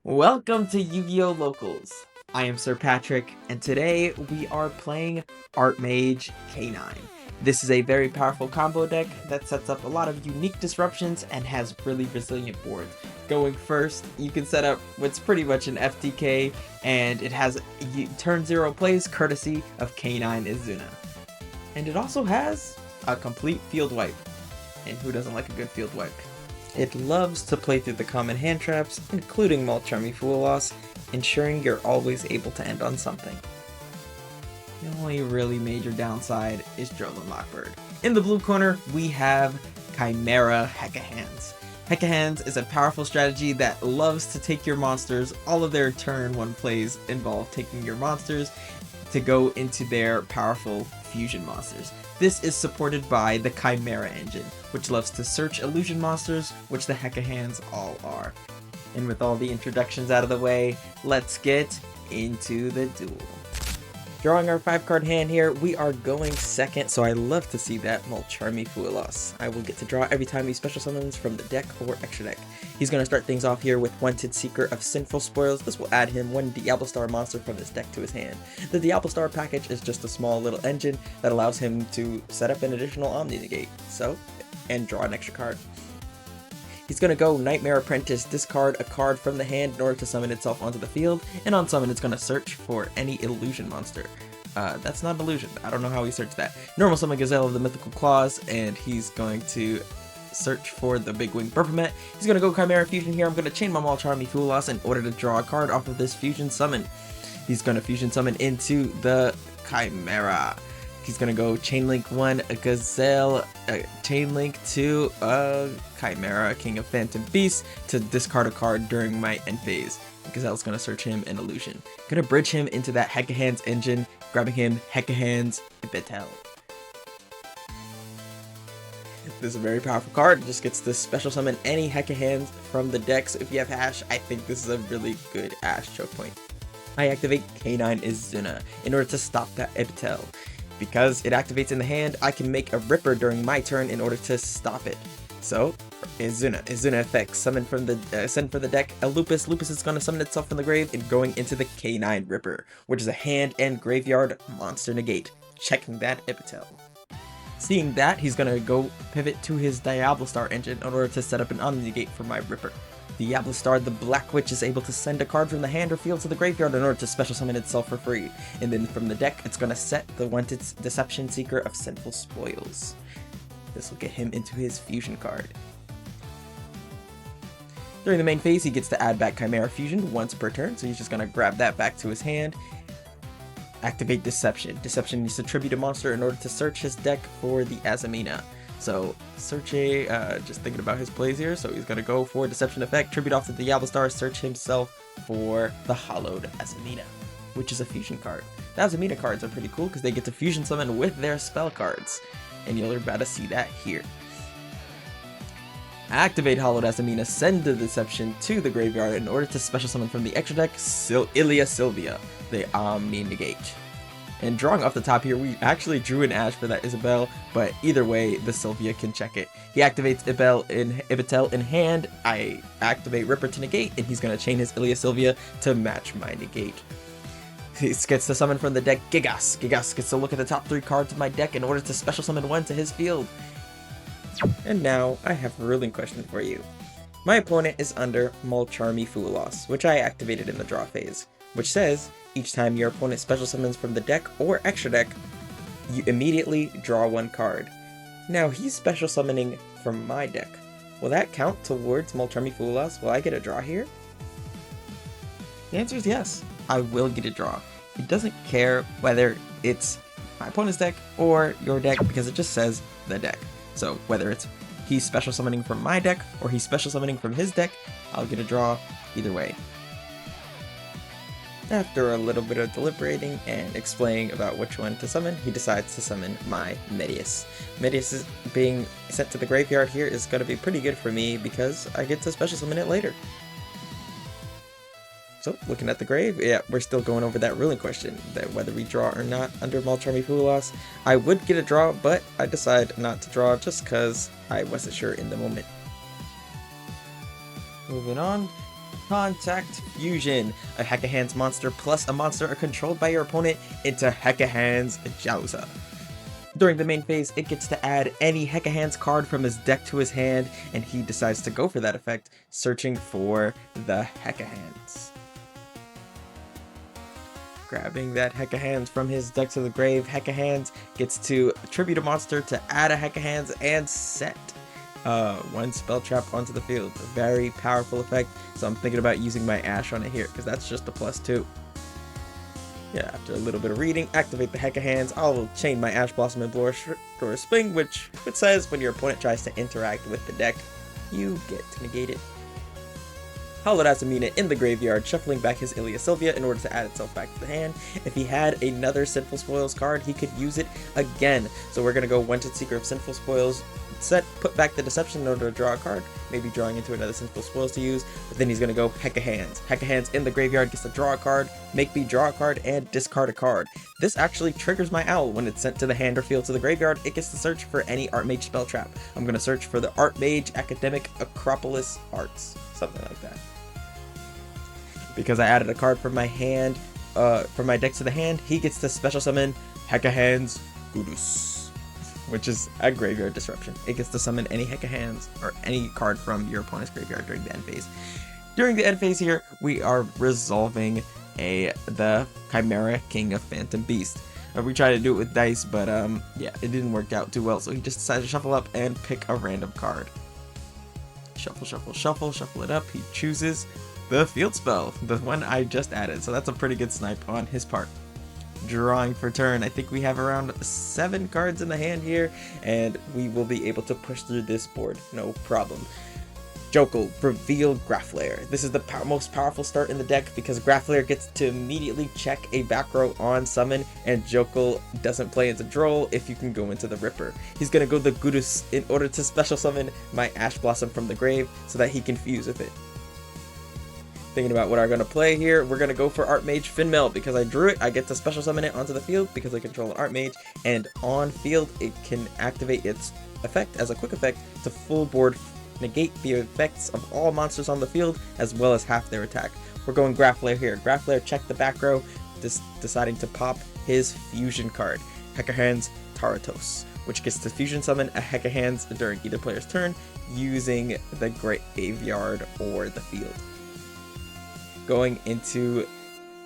Welcome to Yu-gi-Oh! Locals. I am Sir Patrick, and today we are playing Artmage K9. This is a very powerful combo deck that sets up a lot of unique disruptions and has really resilient boards. Going first, you can set up what's pretty much an FTK, and it has turn 0 plays courtesy of K9 Izuna. And it also has a complete field wipe. And who doesn't like a good field wipe? It loves to play through the common hand traps, including Mulcharmy Fool Loss, ensuring you're always able to end on something. The only really major downside is Drolan Lockbird. In the blue corner, we have Chimera Hecahands. Hecahands is a powerful strategy that loves to take your monsters. All of their turn 1 plays involve taking your monsters to go into their powerful fusion monsters. This is supported by the Chimera engine, which loves to search illusion monsters, which the Hecahands all are. And with all the introductions out of the way, let's get into the duel. Drawing our 5-card hand here, we are going second, so I love to see that Mulcharmy Fool Loss. I will get to draw every time he special summons from the deck or extra deck. He's going to start things off here with Wanted Seeker of Sinful Spoils. This will add him 1 Diablo Star monster from his deck to his hand. The Diablo Star package is just a small little engine that allows him to set up an additional Omni Negate, and draw an extra card. He's going to go Nightmare Apprentice, discard a card from the hand in order to summon itself onto the field, and on summon it's going to search for any illusion monster. That's not illusion, I don't know how he searched that. Normal summon Gazelle of the Mythical Claws, and he's going to search for the Big Wing Burpamet. He's going to go Chimera Fusion here. I'm going to chain my Mulcharmy Fool Loss in order to draw a card off of this Fusion Summon. He's going to Fusion Summon into the Chimera. He's going to go Chainlink 1, a Gazelle, Chainlink 2, Chimera, King of Phantom Beasts, to discard a card during my end phase. Gazelle's going to search him in Illusion. Going to bridge him into that Hecahands engine, grabbing him Hecahands Betel. This is a very powerful card. It just gets to special summon any Hecahands from the deck, so if you have Ash, I think this is a really good Ash choke point. I activate K9 Izuna in order to stop that Betel. Because it activates in the hand, I can make a Ripper during my turn in order to stop it. So, Izuna effects, send from the deck a Lupus. Lupus is going to summon itself from the grave and going into the K9 Ripper, which is a hand and graveyard monster negate, checking that Epitel. Seeing that, he's going to go pivot to his Diablo Star engine in order to set up an Omni Negate for my Ripper. Diablo Star, the Black Witch, is able to send a card from the hand or field to the graveyard in order to special summon itself for free. And then from the deck, it's going to set the Wanted Deception Seeker of Sinful Spoils. This will get him into his fusion card. During the main phase, he gets to add back Chimera Fusion once per turn, so he's just going to grab that back to his hand. Activate Deception. Deception needs to tribute a monster in order to search his deck for the Azamina. So, just thinking about his plays here, so he's going to go for Deception effect, tribute off the Diablo Star, search himself for the Hollowed Azamina, which is a fusion card. The Azamina cards are pretty cool because they get to fusion summon with their spell cards, and you're about to see that here. Activate Hollowed Azamina, send the Deception to the graveyard in order to special summon from the extra deck Ilia Sylvia, the Omni Negate. And drawing off the top here, we actually drew an Ash for that Isabel, but either way, the Sylvia can check it. He activates Ibetel in hand, I activate Ripper to negate, and he's going to chain his Ilia Sylvia to match my negate. He gets to summon from the deck Gigas. Gigas gets to look at the top 3 cards of my deck in order to special summon 1 to his field. And now, I have a ruling question for you. My opponent is under Mulcharmy Fool Loss, which I activated in the draw phase, which says, each time your opponent special summons from the deck or extra deck, you immediately draw 1 card. Now he's special summoning from my deck. Will that count towards Mulcharmy Fool Loss? Will I get a draw here? The answer is yes. I will get a draw. It doesn't care whether it's my opponent's deck or your deck because it just says the deck. So whether it's he's special summoning from my deck or he's special summoning from his deck, I'll get a draw either way. After a little bit of deliberating and explaining about which one to summon, he decides to summon my Medius. Medius being sent to the graveyard here is going to be pretty good for me because I get to special summon it later. So, looking at the grave, yeah, we're still going over that ruling question, that whether we draw or not under Mulcharmy Fool Loss. I would get a draw, but I decided not to draw just because I wasn't sure in the moment. Moving on. Contact Fusion. A Hecahands monster plus a monster controlled by your opponent into Hecahands Yu-gi-oh. During the main phase, it gets to add any Hecahands card from his deck to his hand, and he decides to go for that effect, searching for the Hecahands. Grabbing that Hecahands from his deck to the grave, Hecahands gets to tribute a monster to add a Hecahands and set one spell trap onto the field. A very powerful effect, so I'm thinking about using my Ash on it here, because that's just a +2. Yeah, after a little bit of reading, activate the Hecahands. I'll chain my Ash Blossom and Blora Spring, which it says when your opponent tries to interact with the deck, you get to negate it. Hollowed out Zamina in the graveyard, shuffling back his Ilia Sylvia in order to add itself back to the hand. If he had another Sinful Spoils card, he could use it again. So we're going to go Wanted Seeker of Sinful Spoils, set, put back the Deception in order to draw a card, maybe drawing into another Sinful Spoils to use, but then he's going to go Hecahands. Hecahands in the graveyard gets to draw a card, make me draw a card, and discard a card. This actually triggers my Owl. When it's sent to the hand or field to the graveyard, it gets to search for any Artmage spell trap. I'm going to search for the Artmage Academic Acropolis Arts, something like that. Because I added a card from my hand, from my deck to the hand, he gets to special summon Hecahands Yu-gi-oh, which is a graveyard disruption. It gets to summon any Hecahands or any card from your opponent's graveyard during the end phase. During the end phase here, we are resolving the Chimera King of Phantom Beast. We tried to do it with dice, but yeah, it didn't work out too well, so he just decided to shuffle up and pick a random card. Shuffle, shuffle, shuffle, shuffle it up. He chooses the field spell, the one I just added, so that's a pretty good snipe on his part. Drawing for turn. I think we have around 7 cards in the hand here, and we will be able to push through this board, no problem. Jokul, reveal Graflair. This is the most powerful start in the deck because Graflair gets to immediately check a back row on summon, and Jokul doesn't play into Droll if you can go into the Ripper. He's gonna go the Gudus in order to special summon my Ash Blossom from the grave so that he can fuse with it. Thinking about what I'm going to play here, we're going to go for Artmage Finmel. Because I drew it, I get to special summon it onto the field because I control an Artmage, and on field it can activate its effect as a quick effect to full board negate the effects of all monsters on the field as well as half their attack. We're going Graflair here. Graflair checked the back row, deciding to pop his fusion card, Hecahands Taratos, which gets to fusion summon a Hecahands during either player's turn using the graveyard or the field. Going into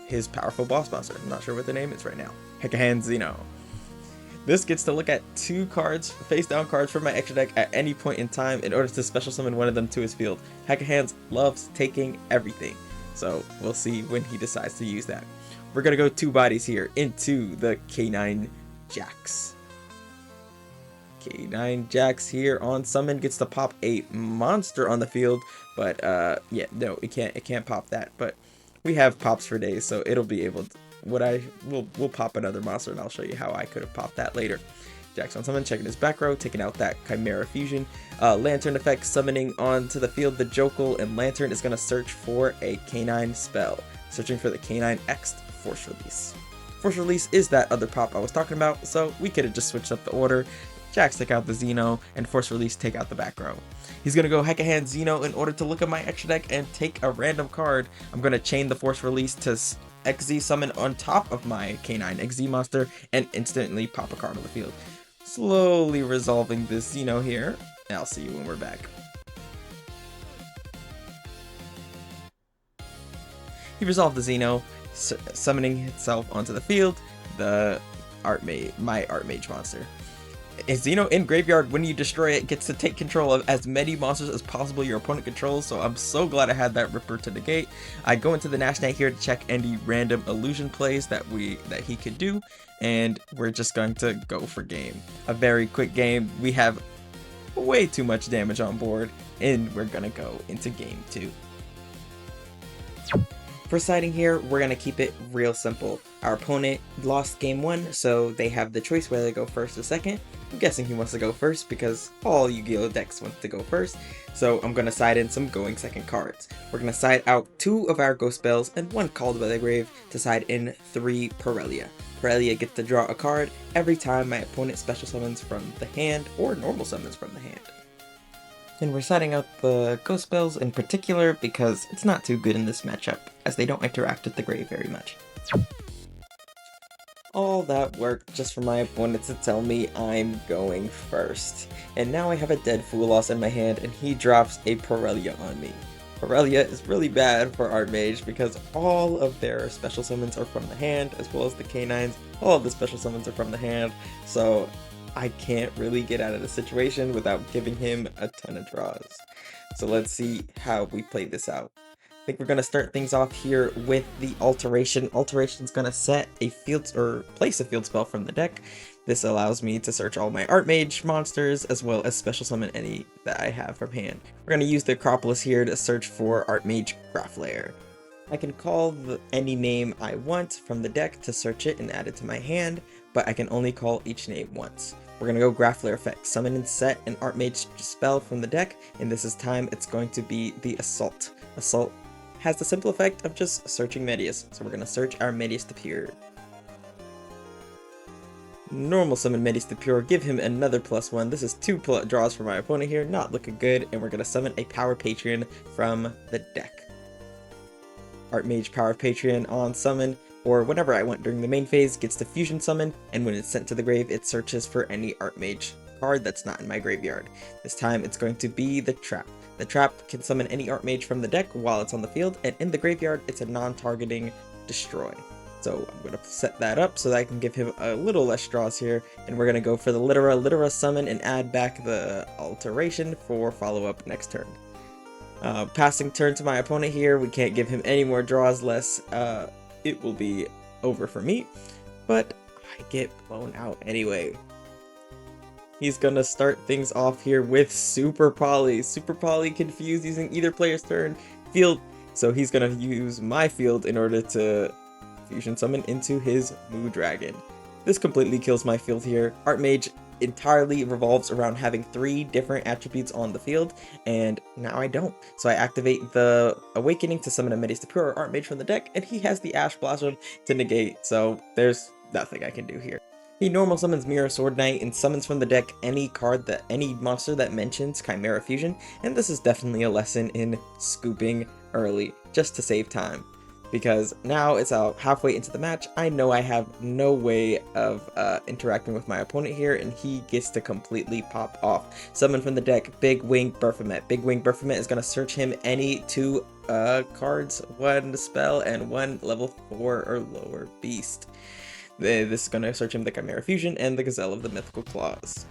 his powerful boss monster. I'm not sure what the name is right now. Hecahands Yu-gi-oh. This gets to look at 2 cards, face down cards from my extra deck at any point in time in order to special summon one of them to his field. Hecahands loves taking everything, so we'll see when he decides to use that. We're gonna go 2 bodies here into the K9 Jax. K9 Jax here on summon gets to pop a monster on the field, but yeah, no, it can't pop that, but we have pops for days, so it'll be able to, we'll pop another monster, and I'll show you how I could have popped that later. Jax on summon, checking his back row, taking out that Chimera Fusion. Lantern effect, summoning onto the field the Jokul, and Lantern is going to search for a K9 spell, searching for the K9 X Force Release. Force Release is that other pop I was talking about, so we could have just switched up the order. Jax take out the Xeno, and Force Release take out the back row. He's going to go Hecahands Xeno in order to look at my extra deck and take a random card. I'm going to chain the Force Release to XZ summon on top of my K9 XZ monster and instantly pop a card on the field. Slowly resolving this Xeno here. I'll see you when we're back. He resolved the Xeno, summoning itself onto the field, my Artmage monster. Xeno in graveyard, when you destroy it, gets to take control of as many monsters as possible your opponent controls, so I'm so glad I had that Ripper to negate. I go into the Nash Knight here to check any random illusion plays that he could do, and we're just going to go for game. A very quick game. We have way too much damage on board, and we're gonna go into game 2. For siding here, we're going to keep it real simple. Our opponent lost game 1, so they have the choice whether they go first or second. I'm guessing he wants to go first because all Yu-Gi-Oh decks want to go first, so I'm going to side in some going second cards. We're going to side out 2 of our Ghost Spells and 1 Called by the Grave to side in 3 Parelia. Parelia gets to draw a card every time my opponent special summons from the hand or normal summons from the hand. And we're setting up the ghost spells in particular because it's not too good in this matchup, as they don't interact with the grave very much. All that work just for my opponent to tell me I'm going first. And now I have a dead Foolos in my hand and he drops a Parelia on me. Parelia is really bad for Artmage because all of their special summons are from the hand, as well as the K9s. All of the special summons are from the hand, so I can't really get out of the situation without giving him a ton of draws. So let's see how we play this out. I think we're going to start things off here with the Alteration. Alteration's going to set a field, or place a field spell from the deck. This allows me to search all my Artmage monsters, as well as special summon any that I have from hand. We're going to use the Acropolis here to search for Artmage Grafflair. I can call any name I want from the deck to search it and add it to my hand, but I can only call each name once. We're going to go Grafflair effect, summon and set an Artmage spell from the deck, and this time it's going to be the Assault. Assault has the simple effect of just searching Medius, so we're going to search our Medius to Pure. Normal summon Medius to Pure, give him another +1. This is 2 draws for my opponent here, not looking good, and we're going to summon a Power Patron from the deck. Artmage Power Patron on summon, or whenever I want during the main phase, gets to fusion summon, and when it's sent to the grave, it searches for any Artmage card that's not in my graveyard. This time it's going to be the Trap. The Trap can summon any Artmage from the deck while it's on the field, and in the graveyard, it's a non-targeting destroy. So I'm going to set that up so that I can give him a little less draws here, and we're going to go for the Litera summon and add back the Alteration for follow-up next turn. Passing turn to my opponent here, we can't give him any more draws, less it will be over for me, but I get blown out anyway. He's gonna start things off here with Super Poly. Super Poly confused using either player's turn field, so he's gonna use my field in order to fusion summon into his Moo Dragon. This completely kills my field here. Artmage entirely revolves around having 3 different attributes on the field, and now I don't. So I activate the Awakening to summon a Medius to Pure or Artmage from the deck, and he has the Ash Blossom to negate, so there's nothing I can do here. He normal summons Mirror Sword Knight and summons from the deck any monster that mentions Chimera Fusion, and this is definitely a lesson in scooping early, just to save time. Because now it's out halfway into the match, I know I have no way of interacting with my opponent here, and he gets to completely pop off. Summon from the deck, Big Wing Baphomet. Big Wing Baphomet is going to search him any 2 cards, 1 spell, and 1 level 4 or lower beast. This is going to search him the Chimera Fusion and the Gazelle of the Mythical Claws.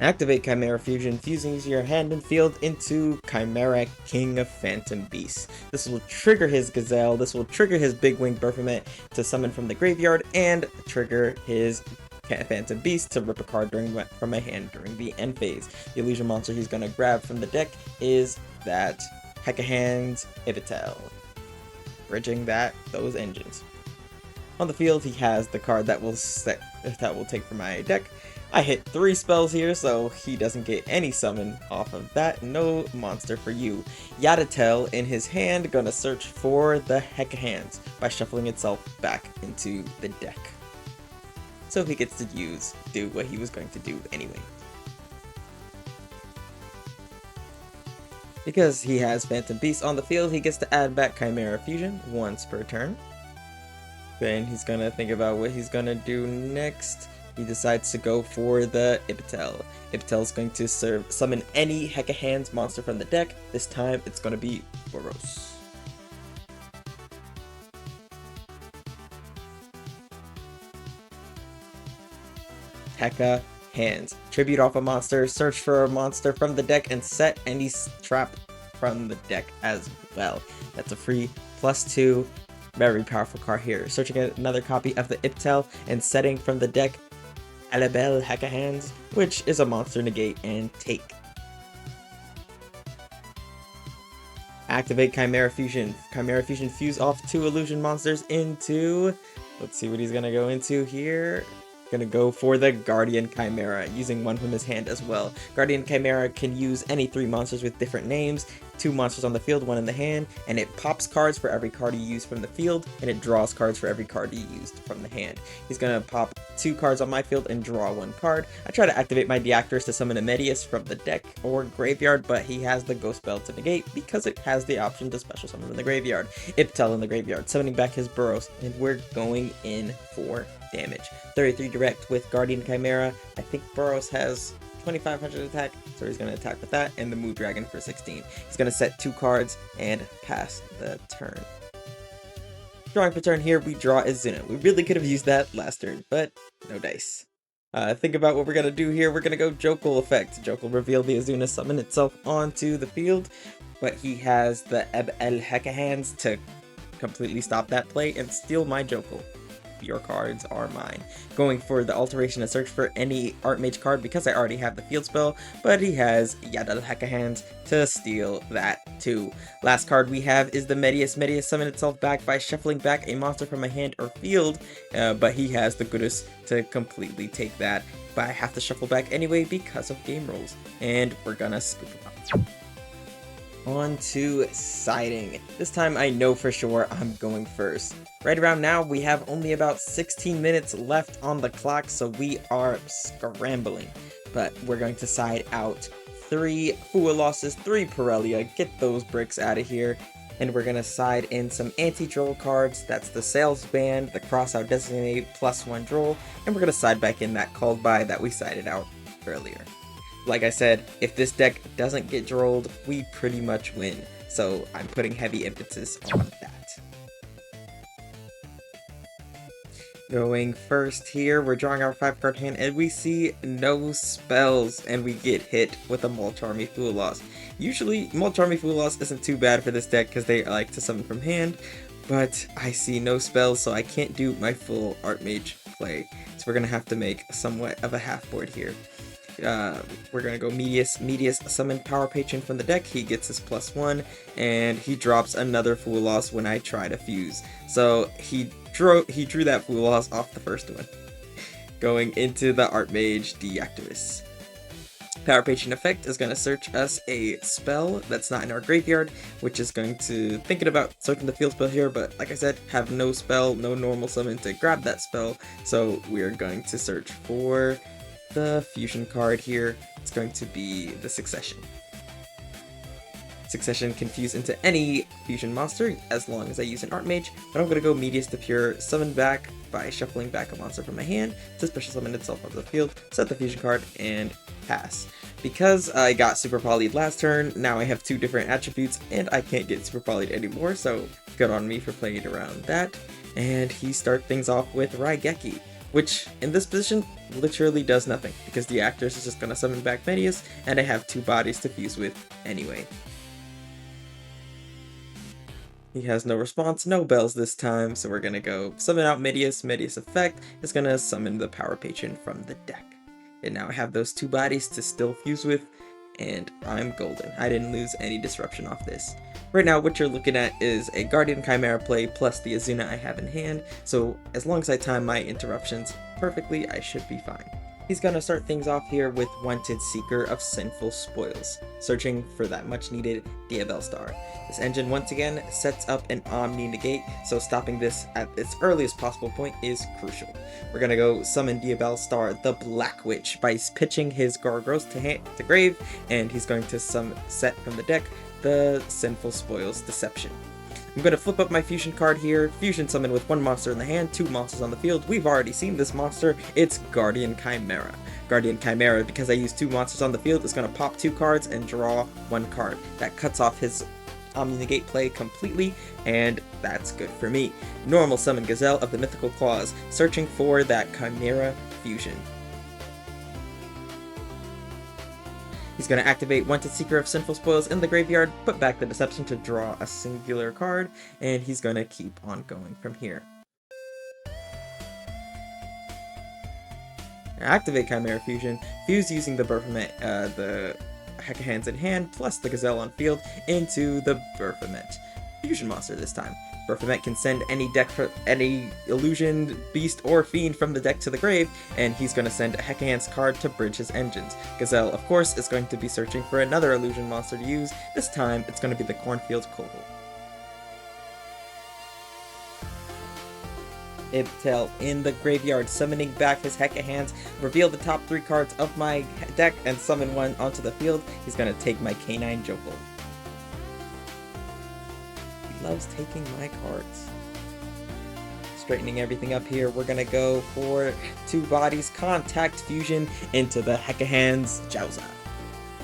Activate Chimera Fusion, fusing your hand and field into Chimera King of Phantom Beasts. This will trigger his Gazelle, this will trigger his Big Wing Baphomet to summon from the graveyard, and trigger his Phantom Beast to rip a card from my hand during the end phase. The illusion monster he's going to grab from the deck is that Hecahands Yu-gi-oh, bridging those engines. On the field, he has the card that will take from my deck. I hit 3 spells here, so he doesn't get any summon off of that. No monster for you. Yatatel in his hand gonna search for the Hecahands by shuffling itself back into the deck. So he gets to do what he was going to do anyway. Because he has Phantom Beast on the field, he gets to add back Chimera Fusion once per turn. Then he's gonna think about what he's gonna do next. He decides to go for the Yu-gi-oh. Yu-gi-oh is going to summon any Hecahands monster from the deck. This time it's going to be Boros. Hecahands. Tribute off a monster, search for a monster from the deck, and set any trap from the deck as well. That's a free +2. Very powerful card here. Searching another copy of the Yu-gi-oh and setting from the deck Alabel Hecahands, which is a monster negate and take. Activate Chimera Fusion. Chimera Fusion fuse off 2 illusion monsters into, let's see what he's gonna go into here. Gonna go for the Guardian Chimera, using 1 from his hand as well. Guardian Chimera can use any 3 monsters with different names 2 monsters on the field, 1 in the hand, and it pops cards for every card you use from the field, and it draws cards for every card you used from the hand. He's gonna pop 2 cards on my field and draw 1 card. I try to activate my Deactors to summon a Medius from the deck or graveyard, but he has the Ghost Spell to negate because it has the option to special summon in the graveyard. Iptal in the graveyard, summoning back his Burrows, and we're going in for damage. 33 direct with Guardian Chimera. I think Burrows has 2500 attack, so he's going to attack with that, and the Moon Dragon for 16. He's going to set 2 cards and pass the turn. Drawing for turn here, we draw Izuna. We really could have used that last turn, but no dice. Think about what we're going to do here. We're going to go Jokul effect. Jokul reveal the Izuna summon itself onto the field, but he has the Hecahands to completely stop that play and steal my Jokul. Your cards are mine. Going for the alteration to search for any Artmage card because I already have the field spell, but he has Yada Hecahands to steal that too. Last card we have is the Medius. Medius summon itself back by shuffling back a monster from my hand or field, but he has the goodness to completely take that, but I have to shuffle back anyway because of game rules, and we're gonna scoop him up. On to siding. This time I know for sure I'm going first. Right around now we have only about 16 minutes left on the clock, so we are scrambling. But we're going to side out 3 Fua losses, 3 Pirellia, get those bricks out of here. And we're going to side in some anti-troll cards. That's the Sales Band, the Crossout Designate, +1 Droll, and we're going to side back in that Called By that we sided out earlier. Like I said, if this deck doesn't get drolled, we pretty much win. So I'm putting heavy emphasis on that. Going first here, we're drawing our 5-card hand, and we see no spells, and we get hit with a Mulcharmy Fool Loss. Usually, Mulcharmy Fool Loss isn't too bad for this deck because they like to summon from hand, but I see no spells, so I can't do my full Artmage play. So we're going to have to make somewhat of a half board here. We're going to go Medius. Medius summon Power Patron from the deck. He gets his +1, and he drops another Fool Loss when I try to fuse. So he drew that Fool Loss off the first one. Going into the Artmage Deactivus. Power Patron effect is going to search us a spell that's not in our graveyard, which is going to, thinking about searching the field spell here, but like I said, have no spell, no normal summon to grab that spell, so we're going to search for the fusion card here. It's going to be the Succession. Succession can fuse into any fusion monster as long as I use an Artmage, but I'm going to go Medius to Pure, summon back by shuffling back a monster from my hand to special summon itself onto the field, set the fusion card, and pass. Because I got Super Poly'd last turn, now I have 2 different attributes, and I can't get Super Poly'd anymore, so good on me for playing around that. And he starts things off with Raigeki, which in this position literally does nothing, because the Actors is just going to summon back Medius, and I have 2 bodies to fuse with anyway. He has no response, no bells this time, so we're going to go summon out Medius. Medius effect is going to summon the Power Patron from the deck. And now I have those 2 bodies to still fuse with, and I'm golden. I didn't lose any disruption off this. Right now, what you're looking at is a Guardian Chimera play plus the Izuna I have in hand, so as long as I time my interruptions perfectly, I should be fine. He's gonna start things off here with Wanted Seeker of Sinful Spoils, searching for that much needed Diabell Star. This engine once again sets up an Omni Negate, so stopping this at its earliest possible point is crucial. We're gonna go summon Diabell Star, the Black Witch, by pitching his Gargros to grave, and he's going to set from the deck the Sinful Spoils Deception. I'm going to flip up my fusion card here, fusion summon with 1 monster in the hand, 2 monsters on the field. We've already seen this monster, it's Guardian Chimera. Guardian Chimera, because I use 2 monsters on the field, is going to pop 2 cards and draw 1 card. That cuts off his Omni Negate play completely, and that's good for me. Normal summon Gazelle of the Mythical Claws, searching for that Chimera fusion. He's going to activate Wanted Seeker of Sinful Spoils in the graveyard, put back the Deception to draw a singular card, and he's going to keep on going from here. Activate Chimera Fusion, fuse using the the Hecahands in hand, plus the Gazelle on field, into the Baphomet. Fusion monster this time. Baphomet can send any illusion, beast, or fiend from the deck to the grave, and he's going to send a Hecahands card to bridge his engines. Gazelle, of course, is going to be searching for another illusion monster to use. This time, it's going to be the Cornfield Kobold. Ibtail in the graveyard, summoning back his Hecahands, reveal the top 3 cards of my deck, and summon one onto the field. He's going to take my K9 Jokel. He loves taking my cards. Straightening everything up here, we're going to go for 2 bodies, contact fusion into the Hecahands Jowza.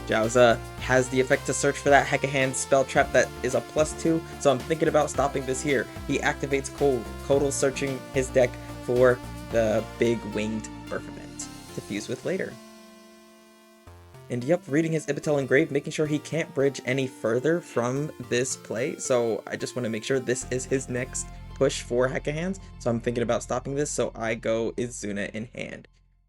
Jowza has the effect to search for that Hecahands spell trap that is a +2, so I'm thinking about stopping this here. He activates Cold. Kodal searching his deck for the big winged Baphomet to fuse with later. And yep, reading his Ibtail Engrave, making sure he can't bridge any further from this play, so I just want to make sure this is his next push for Hecahands, so I'm thinking about stopping this, so I go Izuna in hand.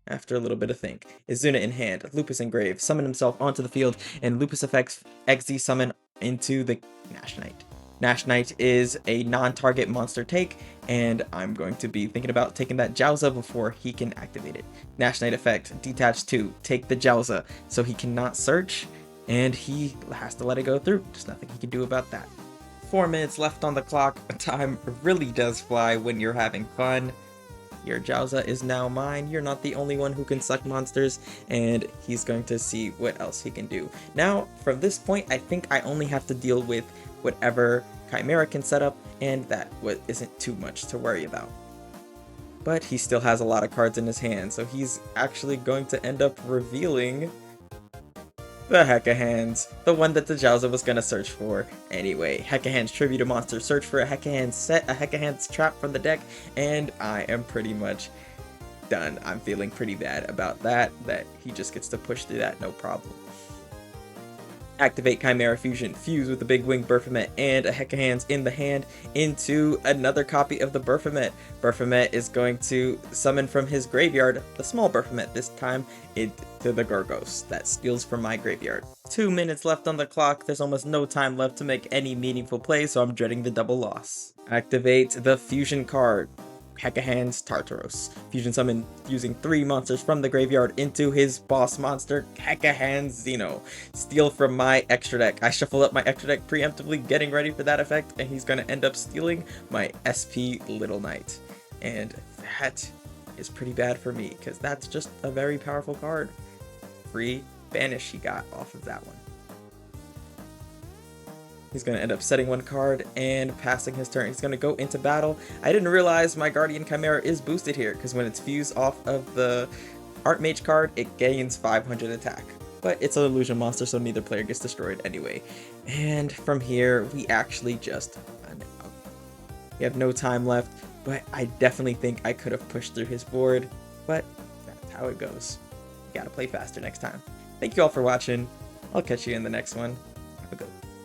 After a little bit of think, Izuna in hand, Lupus Engrave, summon himself onto the field, and Lupus effects XZ summon into the Nash Knight. Nash Knight is a non-target monster take, and I'm going to be thinking about taking that Jowza before he can activate it. Nash Knight effect, detach 2, take the Jowza, so he cannot search, and he has to let it go through. There's nothing he can do about that. 4 minutes left on the clock. Time really does fly when you're having fun. Your Jowza is now mine. You're not the only one who can suck monsters, and he's going to see what else he can do. Now, from this point, I think I only have to deal with whatever Chimera can set up, and that isn't too much to worry about. But he still has a lot of cards in his hand, so he's actually going to end up revealing the Hecahands, the one that the Jowza was going to search for. Anyway, Hecahands tribute a monster, search for a Hecahands set, a Hecahands trap from the deck, and I am pretty much done. I'm feeling pretty bad about that he just gets to push through that no problem. Activate Chimera Fusion, fuse with the big winged Baphomet and a Hecahands in the hand into another copy of the Baphomet. Baphomet is going to summon from his graveyard the small Baphomet, this time into the Gorgos that steals from my graveyard. 2 minutes left on the clock, there's almost no time left to make any meaningful play, so I'm dreading the double loss. Activate the fusion card. Hecahands Tartaros. Fusion summon using 3 monsters from the graveyard into his boss monster, Hecahands Xeno. Steal from my extra deck. I shuffle up my extra deck preemptively, getting ready for that effect, and he's going to end up stealing my SP Little Knight. And that is pretty bad for me, because that's just a very powerful card. Free banish he got off of that one. He's going to end up setting 1 card and passing his turn. He's going to go into battle. I didn't realize my Guardian Chimera is boosted here, because when it's fused off of the Artmage card, it gains 500 attack. But it's an illusion monster, so neither player gets destroyed anyway. And from here, we actually just run out. We have no time left, but I definitely think I could have pushed through his board, but that's how it goes. You gotta play faster next time. Thank you all for watching. I'll catch you in the next one. Have a good one.